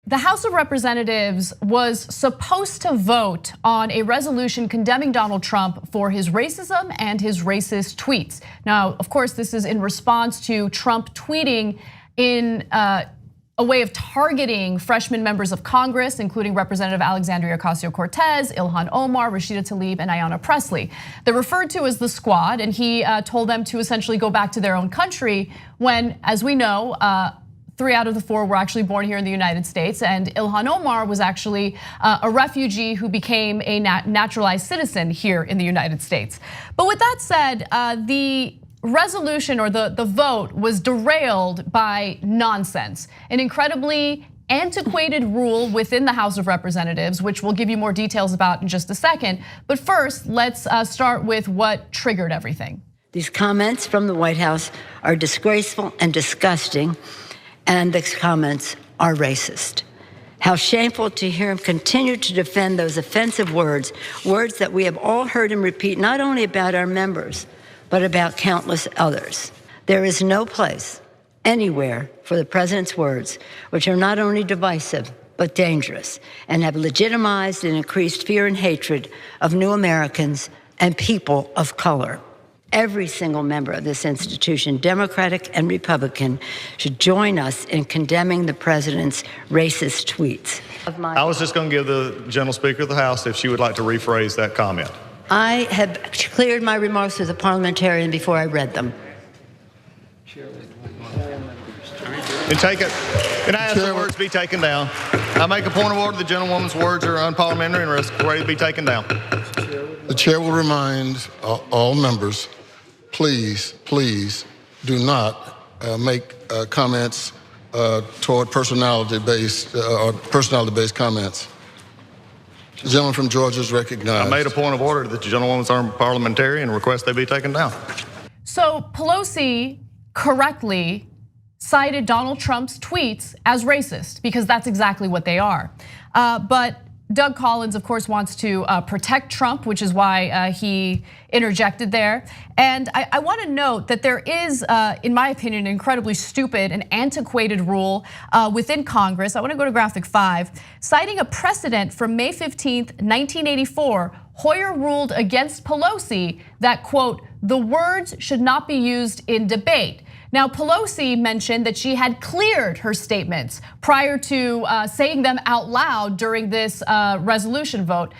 The House of Representatives was supposed to vote on a resolution condemning Donald Trump for his racism and his racist tweets. Now, of course, this is in response to Trump tweeting in a way of targeting freshman members of Congress, including Representative Alexandria Ocasio-Cortez, Ilhan Omar, Rashida Tlaib, and Ayanna Pressley. They're referred to as the Squad, and he told them to essentially go back to their own country when, as we know, 3 out of the 4 were actually born here in the United States, and Ilhan Omar was actually a refugee who became a naturalized citizen here in the United States. But with that said, the resolution or the vote was derailed by nonsense, an incredibly antiquated rule within the House of Representatives, which we'll give you more details about in just a second. But first, let's start with what triggered everything. These comments from the White House are disgraceful and disgusting, and the comments are racist. How shameful to hear him continue to defend those offensive words that we have all heard him repeat, not only about our members, but about countless others. There is no place anywhere for the president's words, which are not only divisive, but dangerous, and have legitimized and increased fear and hatred of new Americans and people of color. Every single member of this institution, Democratic and Republican, should join us in condemning the president's racist tweets. I was just going to give the General Speaker of the House if she would like to rephrase that comment. I have cleared my remarks as a parliamentarian before I read them. And take it. And I ask the words be taken down. I make a point of order. The gentlewoman's words are unparliamentary and ready to be taken down. The chair will remind all members, please do not make comments toward personality-based comments. The gentleman from Georgia is recognized. I made a point of order that the gentlewoman's unparliamentary and request they be taken down. So Pelosi correctly cited Donald Trump's tweets as racist because that's exactly what they are. But Doug Collins, of course, wants to protect Trump, which is why he interjected there. And I want to note that there is, in my opinion, an incredibly stupid and antiquated rule within Congress. I want to go to graphic 5. Citing a precedent from May 15th, 1984, Hoyer ruled against Pelosi that, quote, the words should not be used in debate. Now, Pelosi mentioned that she had cleared her statements prior to saying them out loud during this resolution vote.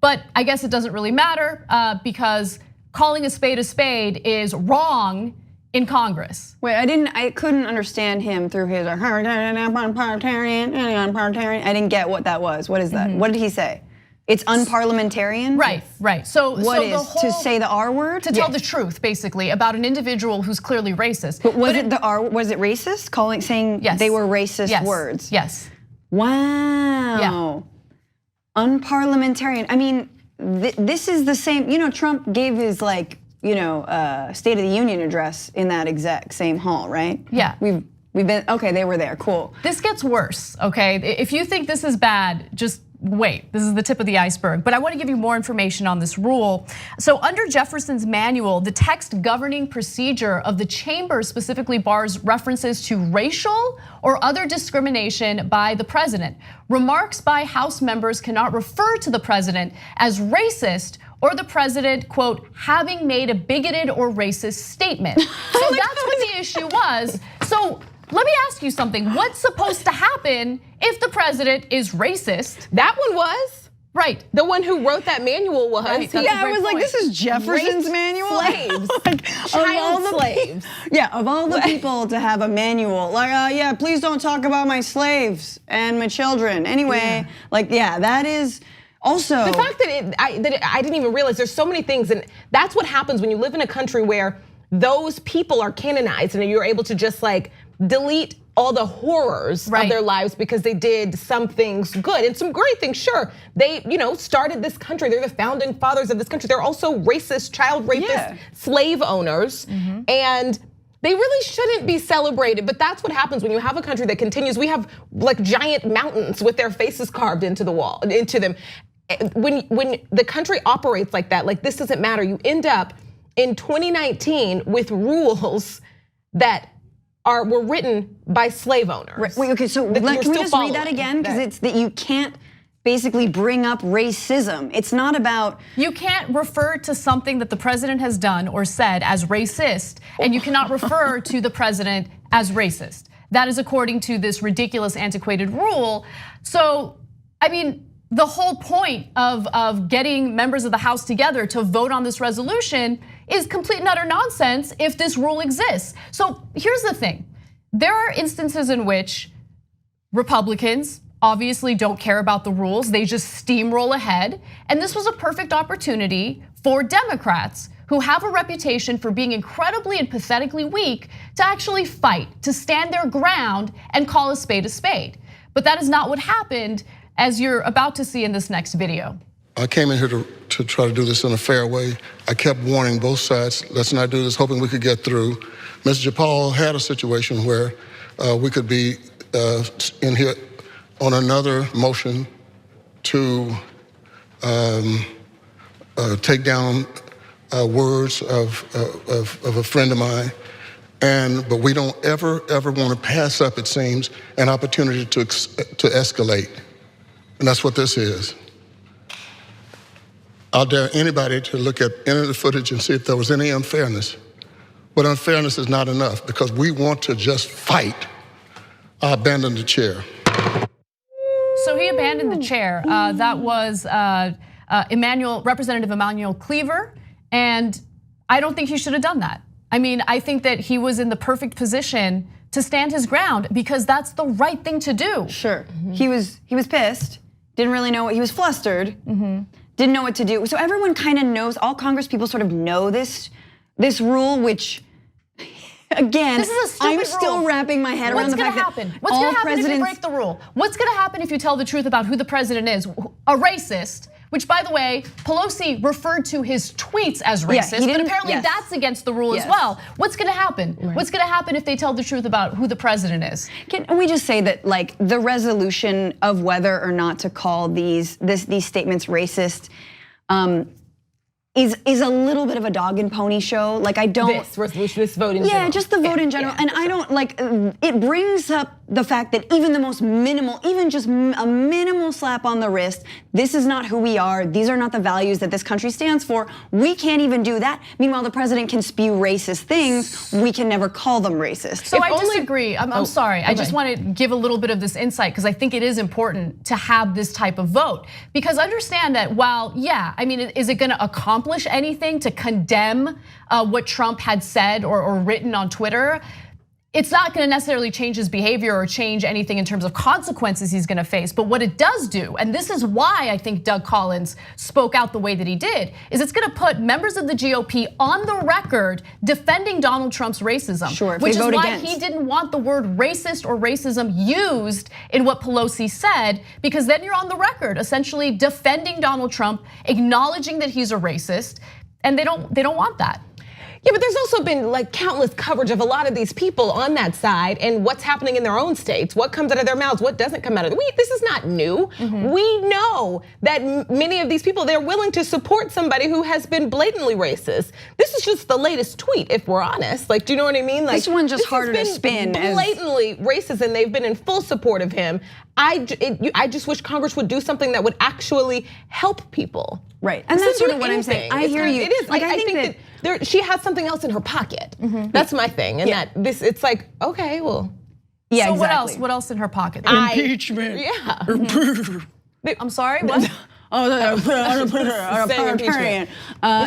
But I guess it doesn't really matter because calling a spade is wrong in Congress. Wait, I couldn't understand him through his parliamentarian. I didn't get what that was. What is that? What did he say? It's unparliamentarian? Right. So what is to say the R word? To tell the truth, basically, about an individual who's clearly racist. But was it the R? Was it racist? Saying yes. They were racist words? Yes. Wow. Yeah. Unparliamentarian. I mean, this is the same. You know, Trump gave his State of the Union address in that exact same hall, right? Yeah. We've been okay. They were there. Cool. This gets worse. Okay, if you think this is bad, just wait, this is the tip of the iceberg. But I want to give you more information on this rule. So under Jefferson's manual, the text governing procedure of the chamber specifically bars references to racial or other discrimination by the president. Remarks by House members cannot refer to the president as racist or the president, quote, having made a bigoted or racist statement. So that's what the issue was. So let me ask you something. What's supposed to happen if the president is racist? That one was. Right. The one who wrote that manual was. Right, yeah, I was like, this is Jefferson's manual? Slaves. Child slaves. Yeah, of all the people to have a manual, yeah, please don't talk about my slaves and my children. Anyway, that is also. The fact that I didn't even realize there's so many things, and that's what happens when you live in a country where those people are canonized and you're able to just delete all the horrors of their lives because they did some things good and some great things. Sure, they started this country. They're the founding fathers of this country. They're also racist, child rapists, slave owners, and they really shouldn't be celebrated. But that's what happens when you have a country that continues. We have giant mountains with their faces carved into them. When the country operates like that, this doesn't matter. You end up in 2019 with rules that were written by slave owners. Right. Wait, okay, so can we just read that again? Because it's that you can't basically bring up racism. It's not about. You can't refer to something that the president has done or said as racist, and you cannot refer to the president as racist. That is according to this ridiculous, antiquated rule. So, I mean, the whole point of getting members of the House together to vote on this resolution is complete and utter nonsense if this rule exists. So here's the thing. There are instances in which Republicans obviously don't care about the rules. They just steamroll ahead. And this was a perfect opportunity for Democrats who have a reputation for being incredibly and pathetically weak to actually fight, to stand their ground and call a spade a spade. But that is not what happened, as you're about to see in this next video. I came in here to try to do this in a fair way. I kept warning both sides, let's not do this, hoping we could get through. Mr. Paul had a situation where we could be in here on another motion to take down words of a friend of mine. But we don't ever want to pass up, it seems, an opportunity to escalate. And that's what this is. I'll dare anybody to look at any of the footage and see if there was any unfairness. But unfairness is not enough because we want to just fight. I abandoned the chair. So he abandoned the chair. That was Representative Emmanuel Cleaver, and I don't think he should have done that. I mean, I think that he was in the perfect position to stand his ground because that's the right thing to do. Sure, he was pissed, didn't really know what, he was flustered, didn't know what to do. So everyone kind of knows, all Congress people sort of know this rule, which, again, this is a stupid I'm still rule. wrapping my head around the fact that What's gonna happen if you break the rule? What's gonna happen if you tell the truth about who the president is? A racist, which by the way, Pelosi referred to his tweets as racist, but apparently that's against the rule as well. What's gonna happen? Right. What's gonna happen if they tell the truth about who the president is? Can we just say that like the resolution of whether or not to call these statements racist is a little bit of a dog and pony show. Like I don't. This resolution, this vote in general. Yeah, just the vote in general. And I don't like, it brings up the fact that even the most minimal, even just a minimal slap on the wrist, this is not who we are. These are not the values that this country stands for. We can't even do that. Meanwhile, the president can spew racist things. We can never call them racist. So I disagree. I'm sorry. Okay. I just want to give a little bit of this insight because I think it is important to have this type of vote. Because understand that while, yeah, I mean, is it gonna accomplish anything to condemn what Trump had said or written on Twitter? It's not gonna necessarily change his behavior or change anything in terms of consequences he's gonna face. But what it does do, and this is why I think Doug Collins spoke out the way that he did, is it's gonna put members of the GOP on the record defending Donald Trump's racism. Sure, which is why he didn't want the word racist or racism used in what Pelosi said, because then you're on the record essentially defending Donald Trump, acknowledging that he's a racist, and they don't want that. Yeah, but there's also been like countless coverage of a lot of these people on that side and what's happening in their own states, what comes out of their mouths, what doesn't come out of this is not new. We know that many of these people, they're willing to support somebody who has been blatantly racist. This is just the latest tweet, if we're honest. Like, do you know what I mean? Like, this one's just harder to spin. Blatantly racist, and they've been in full support of him. I just wish Congress would do something that would actually help people. Right, and that's sort of what I'm saying. I hear you. It is. Like, I think that she has something else in her pocket. That's my thing, and that it's like, okay, well, yeah. So exactly. what else in her pocket? Impeachment. Yeah. I'm sorry. What?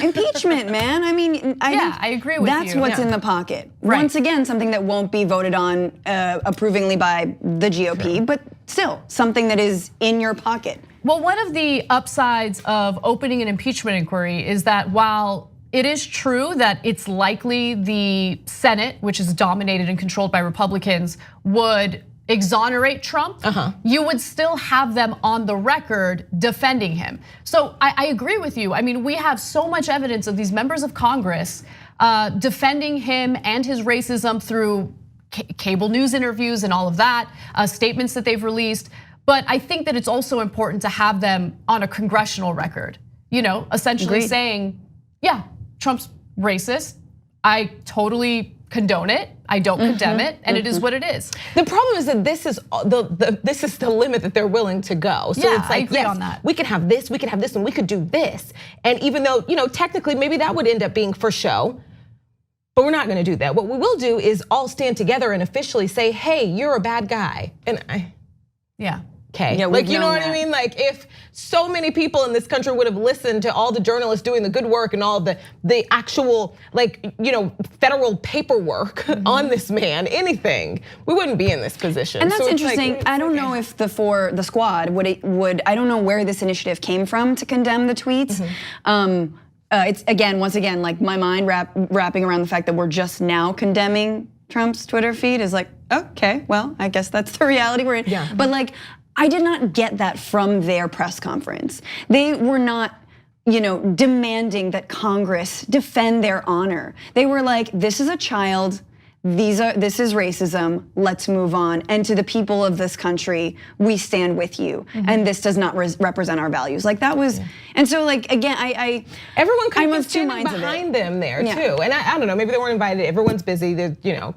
Impeachment, man. I mean, I agree with you. That's what's in the pocket. Right. Once again, something that won't be voted on approvingly by the GOP, but still something that is in your pocket. Well, one of the upsides of opening an impeachment inquiry is that while it is true that it's likely the Senate, which is dominated and controlled by Republicans, would exonerate Trump, you would still have them on the record defending him. So I agree with you. I mean, we have so much evidence of these members of Congress defending him and his racism through cable news interviews and all of that, statements that they've released. But I think that it's also important to have them on a congressional record, essentially saying, yeah, Trump's racist. I totally condone it. I don't condemn it, and it is what it is. The problem is that this is the limit that they're willing to go. So Yeah, it's I like, agree yes, on that. we could have this, and we could do this. And even though, technically maybe that would end up being for show, but we're not gonna do that. What we will do is all stand together and officially say, hey, you're a bad guy. Yeah. Okay, Yeah, like, you know what I mean? Like, if so many people in this country would have listened to all the journalists doing the good work and all the actual, federal paperwork on this man, anything, we wouldn't be in this position. And that's so interesting. I don't know if the squad would. I don't know where this initiative came from to condemn the tweets. It's once again, like my mind wrapping around the fact that we're just now condemning Trump's Twitter feed is like, okay, well, I guess that's the reality we're in. Yeah. But like, I did not get that from their press conference. They were not, demanding that Congress defend their honor. They were like, this is a child, this is racism, let's move on. And to the people of this country, we stand with you. And this does not represent our values. Like that was, and so like, again, everyone could I'm be of two standing minds behind them there Yeah. too. And I don't know, maybe they weren't invited, everyone's busy,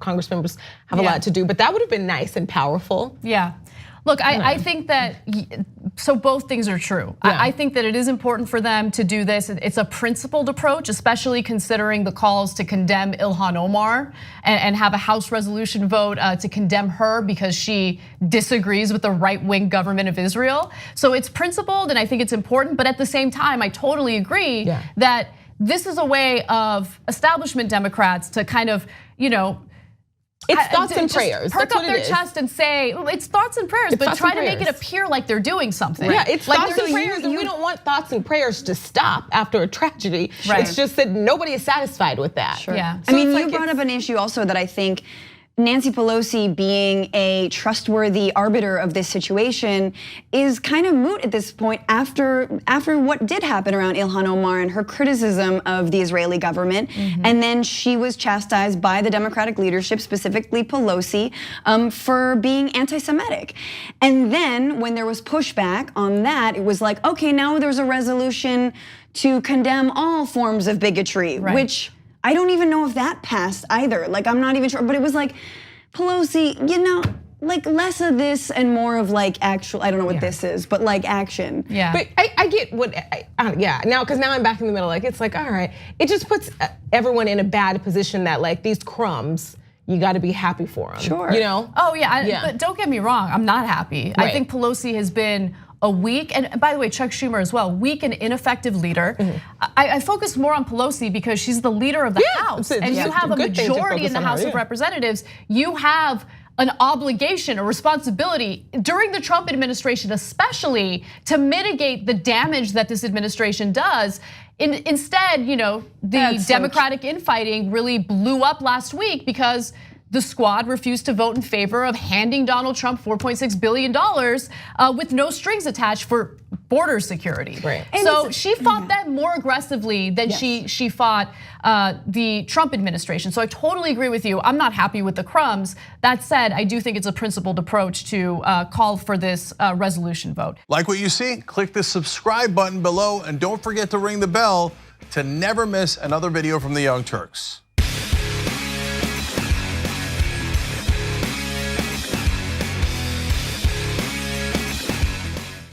Congress members have a lot to do, but that would have been nice and powerful. Yeah. Look, I think that, so both things are true. Yeah. I think that it is important for them to do this. It's a principled approach, especially considering the calls to condemn Ilhan Omar and have a House resolution vote to condemn her because she disagrees with the right-wing government of Israel. So it's principled and I think it's important, but at the same time, I totally agree that this is a way of establishment Democrats to kind of, it's thoughts and prayers. Perk up their chest and say, it's thoughts and prayers, but try to make it appear like they're doing something. Yeah, it's like thoughts and prayers, and we don't want thoughts and prayers to stop after a tragedy. Right. It's just that nobody is satisfied with that. Sure. Yeah. I mean, you brought up an issue also that I think Nancy Pelosi being a trustworthy arbiter of this situation is kind of moot at this point after what did happen around Ilhan Omar and her criticism of the Israeli government. And then she was chastised by the Democratic leadership, specifically Pelosi, for being anti-Semitic. And then when there was pushback on that, it was like, okay, now there's a resolution to condemn all forms of bigotry, which I don't even know if that passed either. Like, I'm not even sure, but it was like, Pelosi, like less of this and more of like actual, I don't know what this is, but like action. Yeah. But I get what, now, because now I'm back in the middle, like it's like, all right. It just puts everyone in a bad position that like these crumbs, you gotta be happy for them. Sure. Oh yeah, but don't get me wrong, I'm not happy. I think Pelosi has been a weak, and by the way, Chuck Schumer as well, weak and ineffective leader. I focus more on Pelosi because she's the leader of the House, and you have a majority in the House of Representatives. You have an obligation, a responsibility during the Trump administration, especially to mitigate the damage that this administration does. Instead, the Democratic infighting really blew up last week because the squad refused to vote in favor of handing Donald Trump $4.6 billion with no strings attached for border security. Right. So she fought that more aggressively than she fought the Trump administration. So I totally agree with you. I'm not happy with the crumbs. That said, I do think it's a principled approach to call for this resolution vote. Like what you see? Click the subscribe button below and don't forget to ring the bell to never miss another video from the Young Turks.